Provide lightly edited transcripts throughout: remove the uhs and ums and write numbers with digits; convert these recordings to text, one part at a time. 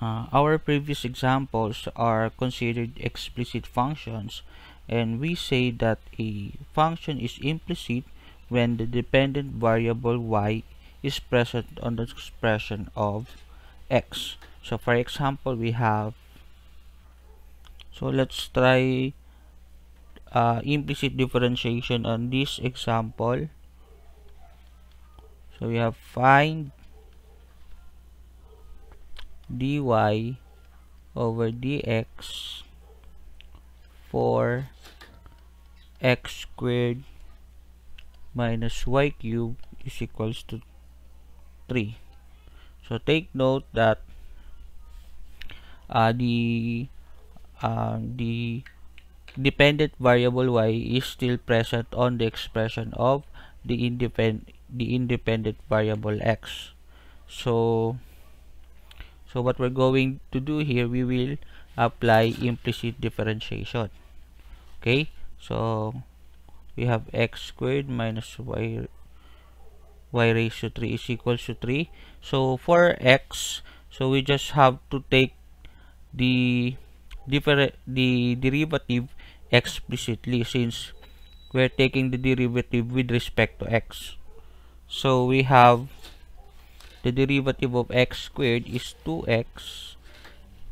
Our previous examples are considered explicit functions, and we say that a function is implicit when the dependent variable y is present on the expression of x. So for example, we have, so let's try implicit differentiation on this example. So we have find dy over dx for x squared minus y cubed is equals to 3. So take note that the dependent variable y is still present on the expression of the independent variable x. So what we're going to do here, we will apply implicit differentiation. Okay, so we have x squared minus y raised to 3 is equals to 3. So for x, so we just have to take the derivative explicitly, since we're taking the derivative with respect to x. So we have the derivative of x squared is 2x,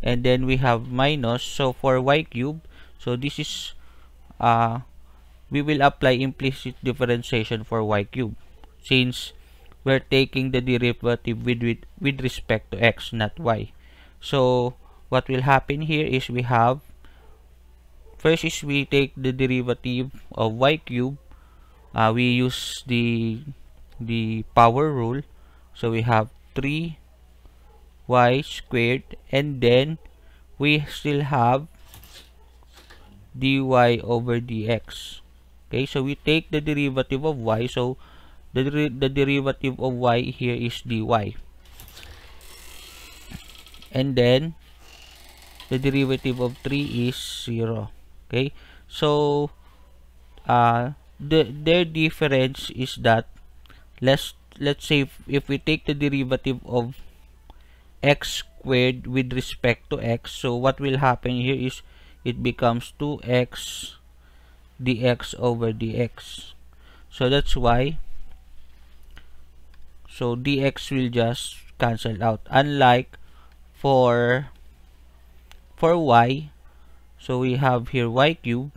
and then we have minus, so for y cubed, so this is we will apply implicit differentiation for y cubed, since we're taking the derivative with respect to x, not y. So what will happen here is we have, first is we take the derivative of y cubed, we use the power rule, so we have 3y squared, and then we still have dy over dx. Okay, so we take the derivative of y, so the derivative of y here is dy, and then the derivative of 3 is 0. Okay, so their difference is that, let's say if we take the derivative of x squared with respect to x, so what will happen here is it becomes 2x dx over dx. So that's why, so dx will just cancel out, unlike for y. So we have here y cubed,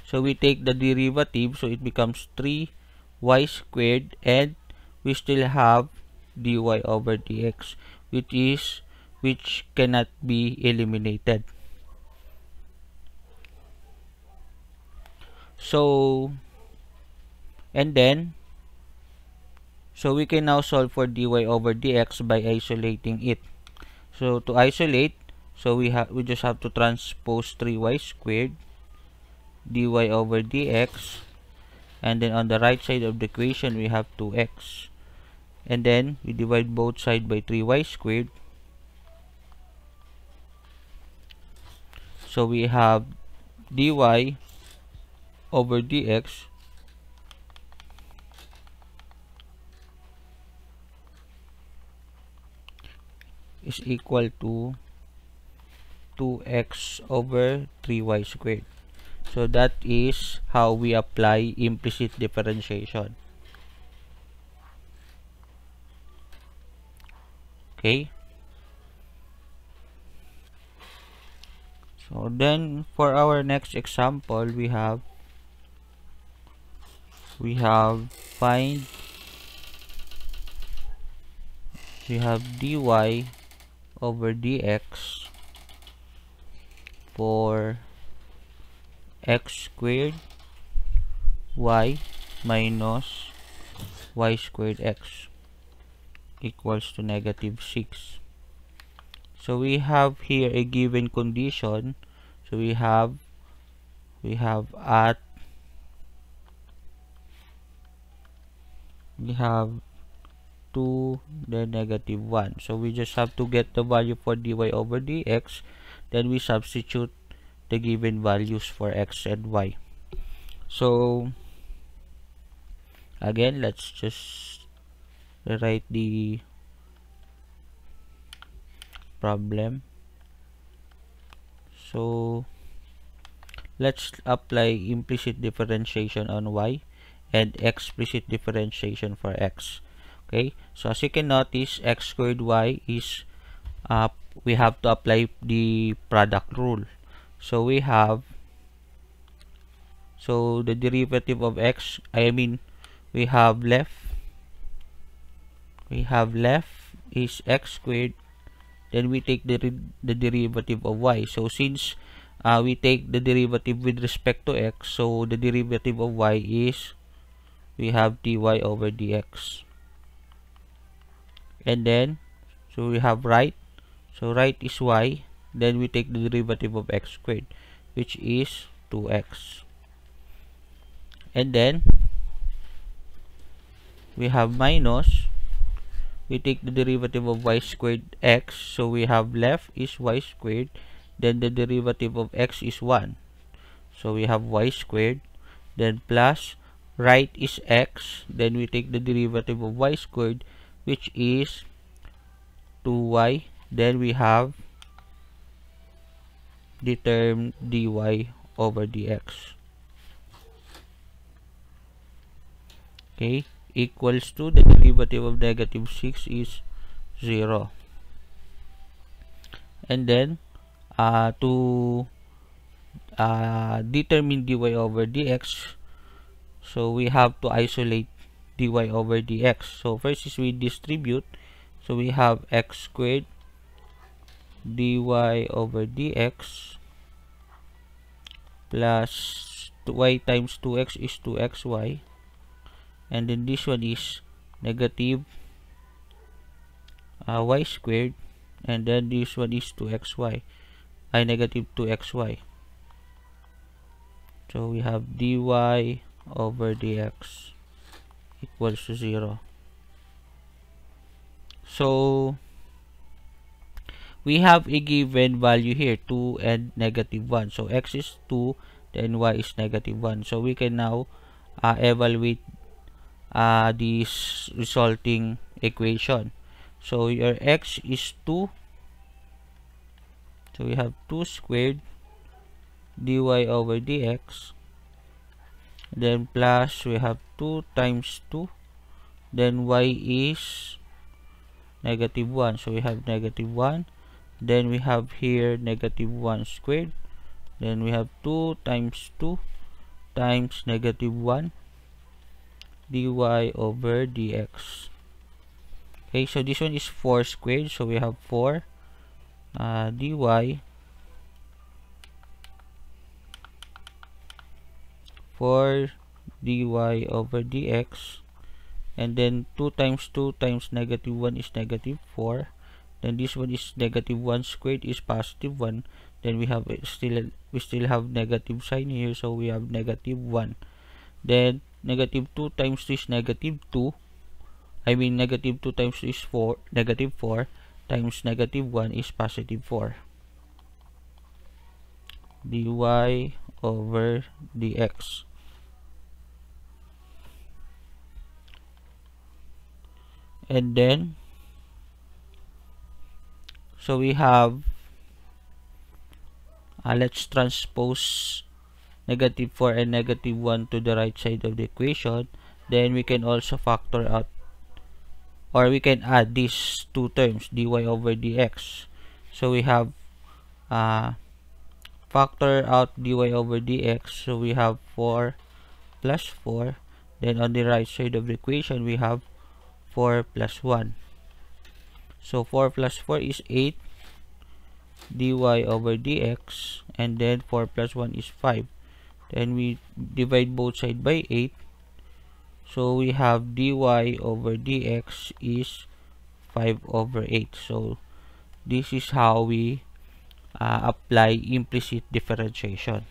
so we take the derivative, so it becomes 3y squared, and we still have dy over dx, which cannot be eliminated. So and then, so we can now solve for dy over dx by isolating it. So to isolate, so we just have to transpose 3y squared dy over dx, and then on the right side of the equation we have 2x, and then we divide both sides by 3y squared, so we have dy over dx is equal to 2x over 3y squared. So that is how we apply implicit differentiation. Okay, so then for our next example, we have find, we have dy over dx for x squared y minus y squared x equals to -6. So we have here a given condition, so we have at 2 then -1. So we just have to get the value for dy over dx, then we substitute the given values for x and y. So again, let's just rewrite the problem. So let's apply implicit differentiation on y and explicit differentiation for x. Okay, so as you can notice, x squared y is we have to apply the product rule. So we have, so the derivative of x, we have left is x squared, then we take the derivative of y. So since we take the derivative with respect to x, so the derivative of y is, we have dy over dx. And then, so we have right, so right is y, then we take the derivative of x squared, which is 2x. And then we have minus, we take the derivative of y squared x, so we have left is y squared, then the derivative of x is 1, so we have y squared, then plus right is x, then we take the derivative of y squared, which is 2y, then we have the term dy over dx. Okay, equals to the derivative of negative 6 is 0. And then to determine dy over dx, so we have to isolate dy over dx. So first is we distribute, so we have x squared dy over dx plus y times 2x is 2xy, and then this one is negative y squared, and then this one is 2xy, negative 2xy. So we have dy over dx equals to 0. So we have a given value here, 2 and negative 1. So x is 2, then y is negative 1. So we can now evaluate this resulting equation. So your x is 2, so we have 2 squared dy over dx, then plus we have 2 times 2, then y is negative 1, so we have negative 1, then we have here negative 1 squared, then we have 2 times 2 times negative 1 dy over dx. Okay, so this one is 4 squared, so we have 4 dy 4 dy over dx, and then 2 times 2 times negative 1 is negative 4, then this one is negative 1 squared is positive 1, then we still have negative sign here, so we have negative 1, then negative 2 times 2 is negative 2, negative 2 times 2 is 4, negative 4 times negative 1 is positive 4 dy over dx. And then, so we have, let's transpose negative 4 and negative 1 to the right side of the equation. Then we can also factor out, or we can add these two terms, dy over dx. So we have factor out dy over dx, so we have 4 plus 4, then on the right side of the equation we have 4 plus 1. So 4 plus 4 is 8 dy over dx, and then 4 plus 1 is 5. Then we divide both sides by 8. So we have dy over dx is 5 over 8. So this is how we apply implicit differentiation.